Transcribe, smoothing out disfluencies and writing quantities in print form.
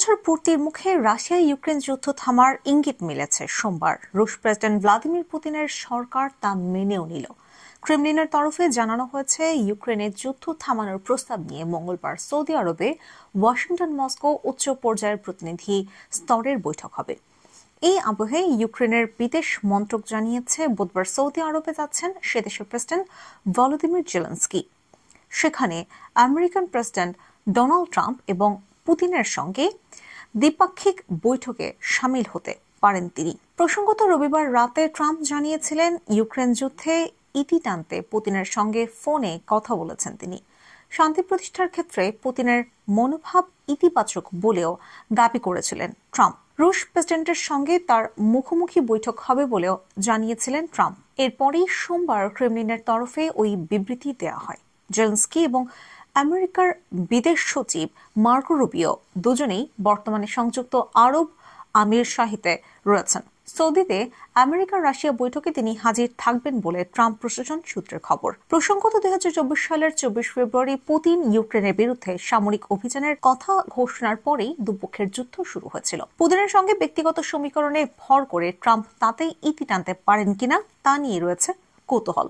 বছর পূর্তির মুখে Russia Ukraine যুদ্ধ থামার ইঙ্গিত মিলেছে সোমবার। রুশ প্রেসিডেন্ট ভ্লাদিমির পুতিনের সরকার তা মেনেও নিল। ক্রেমলিনের তরফে জানানো হয়েছে, ইউক্রেনের যুদ্ধ থামানোর প্রস্তাব নিয়ে মঙ্গলবার সৌদি আরবে ওয়াশিংটন মস্কো উচ্চ পর্যায়ের প্রতিনিধি স্তরের বৈঠক হবে। এই আবহে ইউক্রেনের বিদেশ মন্ত্রক জানিয়েছে, বুধবার সৌদি আরবে যাচ্ছেন সে দেশের প্রেসিডেন্ট ভলোদিমির জেলেনস্কি। সেখানে আমেরিকান প্রেসিডেন্ট ডোনাল্ড ট্রাম্প এবং পুতিনের সঙ্গে দ্বিপাক্ষিক বৈঠকে সামিল হতে পারেন তিনি। প্রসঙ্গত, রবিবার রাতে ট্রাম্প জানিয়েছিলেন, ইউক্রেন যুদ্ধে ইতি টানতে পুতিনের সঙ্গে ফোনে কথা বলেছেন তিনি। শান্তি প্রতিষ্ঠার ক্ষেত্রে পুতিনের মনোভাব ইতিবাচক বলেও দাবি করেছিলেন ট্রাম্প। রুশ প্রেসিডেন্টের সঙ্গে তার মুখোমুখি বৈঠক হবে বলেও জানিয়েছিলেন ট্রাম্প। এরপরই সোমবার ক্রেমলিনের তরফে ওই বিবৃতি দেওয়া হয়। জেলেনস্কি এবং আমেরিকার বিদেশ সচিব মার্কো রুবিও দুজনেই বর্তমানে সংযুক্ত আরব আমিরশাহিতে রয়েছেন। সৌদিতে আমেরিকা রাশিয়া বৈঠকে তিনি হাজির থাকবেন বলে ট্রাম্প প্রশাসন সূত্রের খবর। প্রসঙ্গত, 2024 সালের 24 ফেব্রুয়ারি পুতিন ইউক্রেনের বিরুদ্ধে সামরিক অভিযানের কথা ঘোষণার পরেই দুপক্ষের যুদ্ধ শুরু হয়েছিল। পুতিনের সঙ্গে ব্যক্তিগত সমীকরণে ভর করে ট্রাম্প তাতেই ইতি টানতে পারেন কিনা তা নিয়ে রয়েছে কৌতূহল।